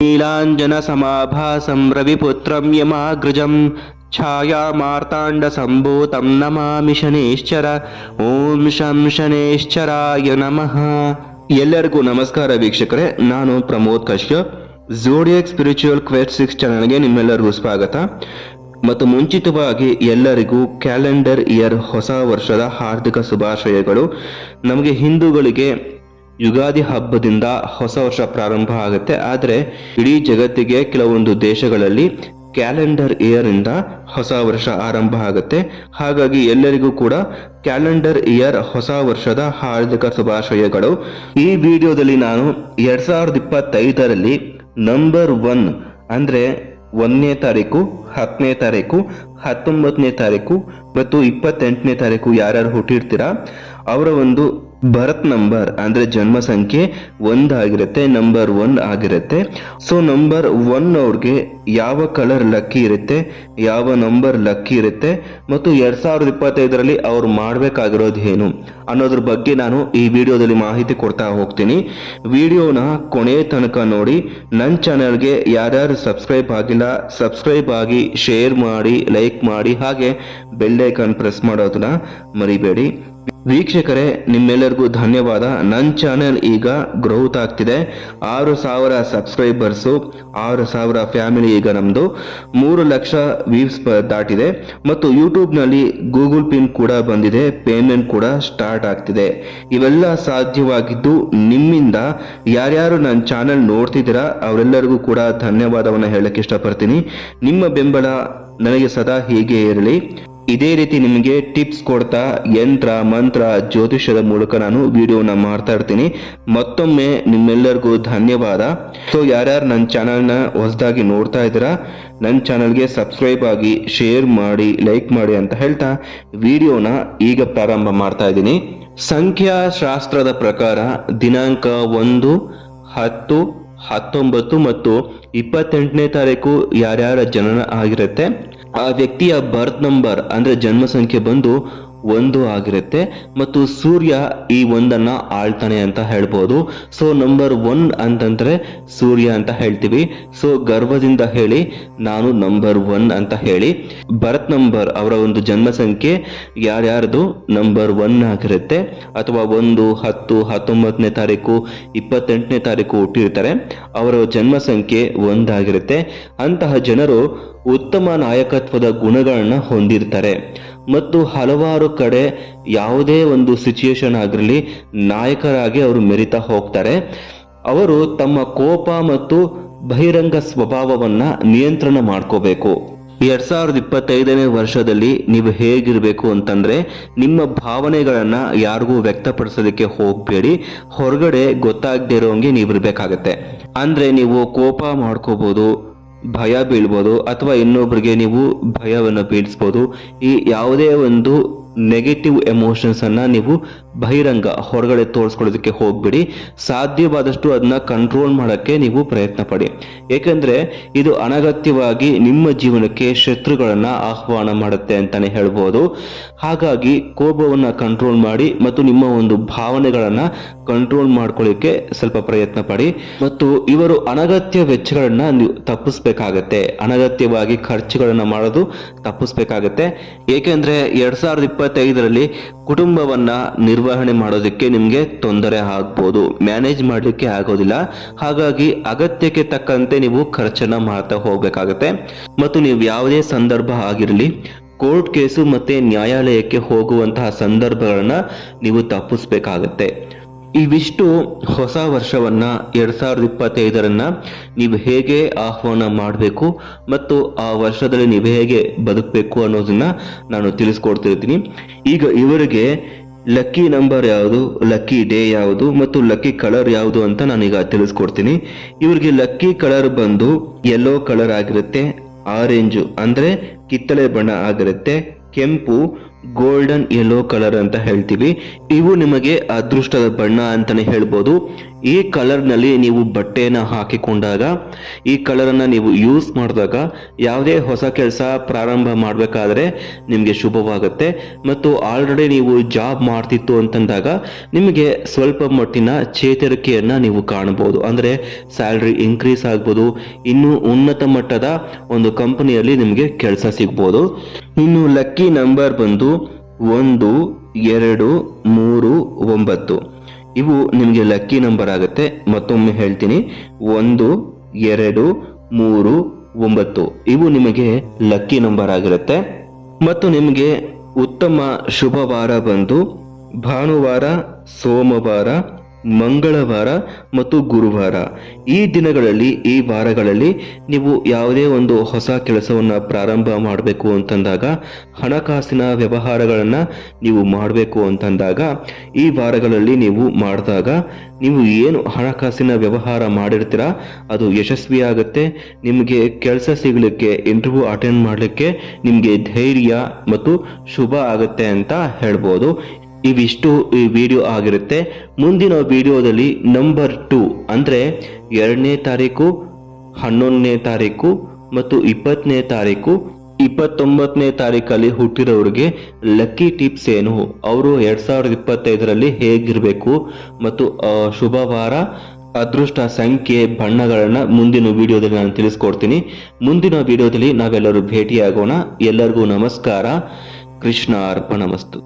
ನೀಲಾಂಜನಸಮಾಭಾಸಂ ರವಿಪುತ್ರಂ ಯಮಾಗ್ರಜಂ ಛಾಯಾಮಾರ್ತಾಂಡಸಂಭೂತಂ ನಮಾಮಿ ಶನೈಶ್ಚರ. ಓಂ ಶಂ ಶನೈಶ್ಚರಾಯ ನಮಃ. ಎಲ್ಲರಿಗೂ ನಮಸ್ಕಾರ ವೀಕ್ಷಕರೇ, ನಾನು ಪ್ರಮೋದ್ ಕಶ್ಯಪ್. ಝೋಡಿಯಾಕ್ ಸ್ಪಿರಿಚುವಲ್ ಕ್ವೆಸ್ಟ್ 6 ಚಾನಲ್ಗೆ ನಿಮ್ಮೆಲ್ಲರಿಗೂ ಸ್ವಾಗತ. ಮತ್ತು ಮುಂಚಿತವಾಗಿ ಎಲ್ಲರಿಗೂ ಕ್ಯಾಲೆಂಡರ್ ಇಯರ್ ಹೊಸ ವರ್ಷದ ಹಾರ್ದಿಕ ಶುಭಾಶಯಗಳು. ನಮಗೆ ಹಿಂದೂಗಳಿಗೆ ಯುಗಾದಿ ಹಬ್ಬದಿಂದ ಹೊಸ ವರ್ಷ ಪ್ರಾರಂಭ ಆಗುತ್ತೆ. ಆದರೆ ಇಡೀ ಜಗತ್ತಿಗೆ ಕೆಲವೊಂದು ದೇಶಗಳಲ್ಲಿ ಕ್ಯಾಲೆಂಡರ್ ಇಯರ್ ಇಂದ ಹೊಸ ವರ್ಷ ಆರಂಭ ಆಗುತ್ತೆ. ಹಾಗಾಗಿ ಎಲ್ಲರಿಗೂ ಕೂಡ ಕ್ಯಾಲೆಂಡರ್ ಇಯರ್ ಹೊಸ ವರ್ಷದ ಹಾರ್ದಿಕ ಶುಭಾಶಯಗಳು. ಈ ವಿಡಿಯೋದಲ್ಲಿ ನಾನು 2025ರಲ್ಲಿ ನಂಬರ್ 1 ಅಂದ್ರೆ 1ನೇ ತಾರೀಕು, 10ನೇ ತಾರೀಕು, 19ನೇ ತಾರೀಕು ಮತ್ತು 28ನೇ ತಾರೀಕು ಯಾರ್ಯಾರು ಹುಟ್ಟಿರ್ತೀರಾ ಅವರ ಒಂದು ಬರ್ತ್ ನಂಬರ್ ಅಂದ್ರೆ ಜನ್ಮ ಸಂಖ್ಯೆ 1 ಆಗಿರುತ್ತೆ, ನಂಬರ್ 1 ಆಗಿರುತ್ತೆ. ಸೊ ನಂಬರ್ 1 ಅವ್ರಿಗೆ ಯಾವ ಕಲರ್ ಲಕ್ಕಿ ಇರುತ್ತೆ, ಯಾವ ನಂಬರ್ ಲಕ್ಕಿ ಇರುತ್ತೆ ಮತ್ತು 2025ರಲ್ಲಿ ಅವ್ರು ಮಾಡಬೇಕಾಗಿರೋದು ಏನು ಅನ್ನೋದ್ರ ಬಗ್ಗೆ ನಾನು ಈ ವಿಡಿಯೋದಲ್ಲಿ ಮಾಹಿತಿ ಕೊಡ್ತಾ ಹೋಗ್ತೀನಿ. ವಿಡಿಯೋನ ಕೊನೆ ತನಕ ನೋಡಿ. ನನ್ನ ಚಾನಲ್ಗೆ ಯಾರ್ಯಾರು ಸಬ್ಸ್ಕ್ರೈಬ್ ಆಗಿಲ್ಲ ಸಬ್ಸ್ಕ್ರೈಬ್ ಆಗಿ, ಶೇರ್ ಮಾಡಿ, ಲೈಕ್ ಮಾಡಿ, ಹಾಗೆ ಬೆಲ್ ಐಕಾನ್ ಪ್ರೆಸ್ ಮಾಡೋದನ್ನ ಮರಿಬೇಡಿ. ವೀಕ್ಷಕರೇ, ನಿಮ್ಮೆಲ್ಲರಿಗೂ ಧನ್ಯವಾದ. ನನ್ನ ಚಾನೆಲ್ ಈಗ ಗ್ರೋತ್ ಆಗ್ತಿದೆ. 6,000 ಸಬ್ಸ್ಕ್ರೈಬರ್ಸು, 6,000 ಫ್ಯಾಮಿಲಿ ಈಗ ನಮ್ಮದು, 3 ಲಕ್ಷ ವ್ಯೂಸ್ ದಾಟಿದೆ ಮತ್ತು ಯೂಟ್ಯೂಬ್ನಲ್ಲಿ ಗೂಗಲ್ ಪಿನ್ ಕೂಡ ಬಂದಿದೆ, ಪೇಮೆಂಟ್ ಕೂಡ ಸ್ಟಾರ್ಟ್ ಆಗ್ತಿದೆ. ಇವೆಲ್ಲ ಸಾಧ್ಯವಾಗಿದ್ದು ನಿಮ್ಮಿಂದ. ಯಾರ್ಯಾರು ನನ್ನ ಚಾನೆಲ್ ನೋಡ್ತಿದ್ದೀರಾ ಅವರೆಲ್ಲರಿಗೂ ಕೂಡ ಧನ್ಯವಾದವನ್ನು ಹೇಳಕ್ಕೆ ಇಷ್ಟಪಡ್ತೀನಿ. ನಿಮ್ಮ ಬೆಂಬಲ ನನಗೆ ಸದಾ ಹೀಗೆ ಇರಲಿ. ಇದೇ ರೀತಿ ನಿಮಗೆ ಟಿಪ್ಸ್ ಕೊಡ್ತಾ ಯಂತ್ರ ಮಂತ್ರ ಜ್ಯೋತಿಷ್ಯದ ಮೂಲಕ ನಾನು ವಿಡಿಯೋನ ಮಾಡ್ತಾ ಇರ್ತೀನಿ. ಮತ್ತೊಮ್ಮೆ ನಿಮ್ಮೆಲ್ಲರಿಗೂ ಧನ್ಯವಾದ. ಸೊ ಯಾರ್ಯಾರು ನನ್ನ ಚಾನಲ್ನ ಹೊಸದಾಗಿ ನೋಡ್ತಾ ಇದ್ದೀರಾ ನನ್ನ ಚಾನಲ್ಗೆ ಸಬ್ಸ್ಕ್ರೈಬ್ ಆಗಿ, ಶೇರ್ ಮಾಡಿ, ಲೈಕ್ ಮಾಡಿ ಅಂತ ಹೇಳ್ತಾ ವಿಡಿಯೋನ ಈಗ ಪ್ರಾರಂಭ ಮಾಡ್ತಾ ಇದ್ದೀನಿ. ಸಂಖ್ಯಾಶಾಸ್ತ್ರದ ಪ್ರಕಾರ ದಿನಾಂಕ 1, 10, 19 ಮತ್ತು 28ನೇ ತಾರೀಕು ಯಾರ್ಯಾರ ಜನನ ಆಗಿರುತ್ತೆ ಆ ವ್ಯಕ್ತಿಯ ಬರ್ತ್ ನಂಬರ್ ಅಂದ್ರೆ ಜನ್ಮ ಸಂಖ್ಯೆ ಬಂದು 1 ಆಗಿರುತ್ತೆ ಮತ್ತು ಸೂರ್ಯ ಈ 1ಅನ್ನ ಆಳ್ತಾನೆ ಅಂತ ಹೇಳ್ಬೋದು. ಸೊ ನಂಬರ್ 1 ಅಂತಂದ್ರೆ ಸೂರ್ಯ ಅಂತ ಹೇಳ್ತೀವಿ. ಸೊ ಗರ್ವದಿಂದ ಹೇಳಿ, ನಾನು ನಂಬರ್ 1 ಅಂತ ಹೇಳಿ. ಬರ್ತ್ ನಂಬರ್ ಅವರ ಒಂದು ಜನ್ಮ ಸಂಖ್ಯೆ ಯಾರ್ಯಾರ್ದು ನಂಬರ್ 1 ಆಗಿರುತ್ತೆ ಅಥವಾ 1, 10, 19ನೇ ತಾರೀಕು, 28ನೇ ತಾರೀಕು ಹುಟ್ಟಿರ್ತಾರೆ ಅವರ ಜನ್ಮ ಸಂಖ್ಯೆ 1 ಆಗಿರುತ್ತೆ. ಅಂತಹ ಜನರು ಉತ್ತಮ ನಾಯಕತ್ವದ ಗುಣಗಳನ್ನ ಹೊಂದಿರ್ತಾರೆ ಮತ್ತು ಹಲವಾರು ಕಡೆ ಯಾವುದೇ ಒಂದು ಸಿಚುಯೇಷನ್ ಆಗಿರಲಿ ನಾಯಕರಾಗಿ ಅವರು ಮೆರಿತಾ ಹೋಗ್ತಾರೆ. ಅವರು ತಮ್ಮ ಕೋಪ ಮತ್ತು ಬಹಿರಂಗ ಸ್ವಭಾವವನ್ನ ನಿಯಂತ್ರಣ ಮಾಡ್ಕೋಬೇಕು. 2025ನೇ ವರ್ಷದಲ್ಲಿ ನೀವು ಹೇಗಿರಬೇಕು ಅಂತಂದ್ರೆ ನಿಮ್ಮ ಭಾವನೆಗಳನ್ನ ಯಾರಿಗೂ ವ್ಯಕ್ತಪಡಿಸೋದಕ್ಕೆ ಹೋಗ್ಬೇಡಿ. ಹೊರಗಡೆ ಗೊತ್ತಾಗದೇ ಇರೋಂಗೆ ನೀವು ಇರ್ಬೇಕಾಗತ್ತೆ. ಅಂದ್ರೆ ನೀವು ಕೋಪ ಮಾಡ್ಕೋಬಹುದು, ಭಯ ಬೀಳ್ಬೋದು ಅಥವಾ ಇನ್ನೊಬ್ರಿಗೆ ನೀವು ಭಯವನ್ನು ಬೀಳಿಸ್ಬೋದು. ಈ ಯಾವುದೇ ಒಂದು ನೆಗೆಟಿವ್ ಎಮೋಷನ್ಸ್ ಅನ್ನ ನೀವು ಬಹಿರಂಗ ಹೊರಗಡೆ ತೋರಿಸ್ಕೊಳ್ಳೋದಕ್ಕೆ ಹೋಗ್ಬಿಡಿ. ಸಾಧ್ಯವಾದಷ್ಟು ಅದನ್ನ ಕಂಟ್ರೋಲ್ ಮಾಡೋಕ್ಕೆ ನೀವು ಪ್ರಯತ್ನ ಪಡಿ. ಏಕೆಂದ್ರೆ ಇದು ಅನಗತ್ಯವಾಗಿ ನಿಮ್ಮ ಜೀವನಕ್ಕೆ ಶತ್ರುಗಳನ್ನ ಆಹ್ವಾನ ಮಾಡುತ್ತೆ ಅಂತಾನೆ ಹೇಳ್ಬೋದು. ಹಾಗಾಗಿ ಕೋಪವನ್ನ ಕಂಟ್ರೋಲ್ ಮಾಡಿ ಮತ್ತು ನಿಮ್ಮ ಒಂದು ಭಾವನೆಗಳನ್ನ ಕಂಟ್ರೋಲ್ ಮಾಡ್ಕೊಳ್ಳಿಕ್ಕೆ ಸ್ವಲ್ಪ ಪ್ರಯತ್ನ ಪಡಿ. ಮತ್ತು ಇವರು ಅನಗತ್ಯ ವೆಚ್ಚಗಳನ್ನ ನೀವು ತಪ್ಪಿಸ್ಬೇಕಾಗತ್ತೆ. ಅನಗತ್ಯವಾಗಿ ಖರ್ಚುಗಳನ್ನ ಮಾಡೋದು ತಪ್ಪಿಸ್ಬೇಕಾಗತ್ತೆ. ಏಕೆಂದ್ರೆ 2025ರಲ್ಲಿ ಕುಟುಂಬವನ್ನ ನಿರ್ವಹಣೆ ಮಾಡೋದಕ್ಕೆ ನಿಮ್ಗೆ ತೊಂದರೆ ಆಗ್ಬೋದು, ಮ್ಯಾನೇಜ್ ಮಾಡ್ಲಿಕ್ಕೆ ಆಗೋದಿಲ್ಲ. ಹಾಗಾಗಿ ಅಗತ್ಯಕ್ಕೆ ತಕ್ಕಂತೆ ನೀವು ಖರ್ಚನ್ನ ಮಾಡ್ತಾ ಹೋಗ್ಬೇಕಾಗತ್ತೆ. ಮತ್ತು ನೀವು ಯಾವುದೇ ಸಂದರ್ಭ ಆಗಿರಲಿ ಕೋರ್ಟ್ ಕೇಸು ಮತ್ತೆ ನ್ಯಾಯಾಲಯಕ್ಕೆ ಹೋಗುವಂತಹ ಸಂದರ್ಭಗಳನ್ನ ನೀವು ತಪ್ಪಿಸ್ಬೇಕಾಗತ್ತೆ. ಇವಿಷ್ಟು ಹೊಸ ವರ್ಷವನ್ನ 2025ರನ್ನ ನೀವು ಹೇಗೆ ಆಹ್ವಾನ ಮಾಡಬೇಕು ಮತ್ತು ಆ ವರ್ಷದಲ್ಲಿ ನೀವು ಹೇಗೆ ಬದುಕಬೇಕು ಅನ್ನೋದನ್ನ ನಾನು ತಿಳಿಸ್ಕೊಡ್ತಿರ್ತೀನಿ. ಈಗ ಇವರಿಗೆ ಲಕ್ಕಿ ನಂಬರ್ ಯಾವುದು, ಲಕ್ಕಿ ಡೇ ಯಾವುದು ಮತ್ತು ಲಕ್ಕಿ ಕಲರ್ ಯಾವುದು ಅಂತ ನಾನೀಗ ತಿಳಿಸ್ಕೊಡ್ತೀನಿ. ಇವರಿಗೆ ಲಕ್ಕಿ ಕಲರ್ ಬಂದು ಯೆಲ್ಲೋ ಕಲರ್ ಆಗಿರುತ್ತೆ, ಆರೆಂಜು ಅಂದ್ರೆ ಕಿತ್ತಳೆ ಬಣ್ಣ ಆಗಿರುತ್ತೆ, ಕೆಂಪು ಗೋಲ್ಡನ್ ಯೆಲ್ಲೋ ಕಲರ್ ಅಂತ ಹೇಳ್ತೀವಿ. ಇವು ನಿಮಗೆ ಅದೃಷ್ಟದ ಬಣ್ಣ ಅಂತಾನೆ ಹೇಳ್ಬೋದು. ಈ ಕಲರ್ ನಲ್ಲಿ ನೀವು ಬಟ್ಟೆನ ಹಾಕಿಕೊಂಡಾಗ, ಈ ಕಲರ್ ಅನ್ನ ನೀವು ಯೂಸ್ ಮಾಡಿದಾಗ ಯಾವುದೇ ಹೊಸ ಕೆಲಸ ಪ್ರಾರಂಭ ಮಾಡಬೇಕಾದ್ರೆ ನಿಮಗೆ ಶುಭವಾಗುತ್ತೆ. ಮತ್ತು ಆಲ್ರೆಡಿ ನೀವು ಜಾಬ್ ಮಾಡ್ತಿತ್ತು ಅಂತಂದಾಗ ನಿಮಗೆ ಸ್ವಲ್ಪ ಮಟ್ಟಿನ ಚೇತರಿಕೆಯನ್ನ ನೀವು ಕಾಣಬಹುದು. ಅಂದ್ರೆ ಸ್ಯಾಲ್ರಿ ಇನ್ಕ್ರೀಸ್ ಆಗ್ಬೋದು, ಇನ್ನು ಉನ್ನತ ಮಟ್ಟದ ಒಂದು ಕಂಪನಿಯಲ್ಲಿ ನಿಮಗೆ ಕೆಲಸ ಸಿಗ್ಬೋದು. ಇನ್ನು ಲಕ್ಕಿ ನಂಬರ್ ಬಂದು 1, 2, 3, 9. ಇವು ನಿಮಗೆ ಲಕ್ಕಿ ನಂಬರ್ ಆಗುತ್ತೆ. ಮತ್ತೊಮ್ಮೆ ಹೇಳ್ತೀನಿ, 1, 2, 3, 9 ಇವು ನಿಮಗೆ ಲಕ್ಕಿ ನಂಬರ್ ಆಗಿರುತ್ತೆ. ಮತ್ತು ನಿಮಗೆ ಉತ್ತಮ ಶುಭವಾರ ಬಂದು ಭಾನುವಾರ, ಸೋಮವಾರ, ಮಂಗಳವಾರ ಮತ್ತು ಗುರುವಾರ. ಈ ದಿನಗಳಲ್ಲಿ, ಈ ವಾರಗಳಲ್ಲಿ ನೀವು ಯಾವುದೇ ಒಂದು ಹೊಸ ಕೆಲಸವನ್ನ ಪ್ರಾರಂಭ ಮಾಡಬೇಕು ಅಂತಂದಾಗ, ಹಣಕಾಸಿನ ವ್ಯವಹಾರಗಳನ್ನ ನೀವು ಮಾಡಬೇಕು ಅಂತಂದಾಗ, ಈ ವಾರಗಳಲ್ಲಿ ನೀವು ಮಾಡಿದಾಗ ನೀವು ಏನು ಹಣಕಾಸಿನ ವ್ಯವಹಾರ ಮಾಡಿರ್ತೀರಾ ಅದು ಯಶಸ್ವಿ ಆಗುತ್ತೆ. ನಿಮಗೆ ಕೆಲಸ ಸಿಗಲಿಕ್ಕೆ, ಇಂಟರ್ವ್ಯೂ ಅಟೆಂಡ್ ಮಾಡಲಿಕ್ಕೆ ನಿಮಗೆ ಧೈರ್ಯ ಮತ್ತು ಶುಭ ಆಗುತ್ತೆ ಅಂತ ಹೇಳ್ಬೋದು. ಇವಿಷ್ಟು ಈ ವಿಡಿಯೋ ಆಗಿರುತ್ತೆ. ಮುಂದಿನ ವಿಡಿಯೋದಲ್ಲಿ ನಂಬರ್ 2 ಅಂದರೆ 2ನೇ ತಾರೀಕು, 11ನೇ ತಾರೀಕು ಮತ್ತು 20ನೇ ತಾರೀಕು, 29ನೇ ತಾರೀಕಲ್ಲಿ ಹುಟ್ಟಿರೋರಿಗೆ ಲಕ್ಕಿ ಟಿಪ್ಸ್ ಏನು, ಅವರು 2025ರಲ್ಲಿ ಹೇಗಿರಬೇಕು ಮತ್ತು ಶುಭವಾರ, ಅದೃಷ್ಟ ಸಂಖ್ಯೆ, ಬಣ್ಣಗಳನ್ನ ಮುಂದಿನ ವಿಡಿಯೋದಲ್ಲಿ ನಾನು ತಿಳಿಸ್ಕೊಡ್ತೀನಿ. ಮುಂದಿನ ವಿಡಿಯೋದಲ್ಲಿ ನಾವೆಲ್ಲರೂ ಭೇಟಿಯಾಗೋಣ. ಎಲ್ಲರಿಗೂ ನಮಸ್ಕಾರ. ಕೃಷ್ಣ ಅರ್ಪಣಮಸ್ತು.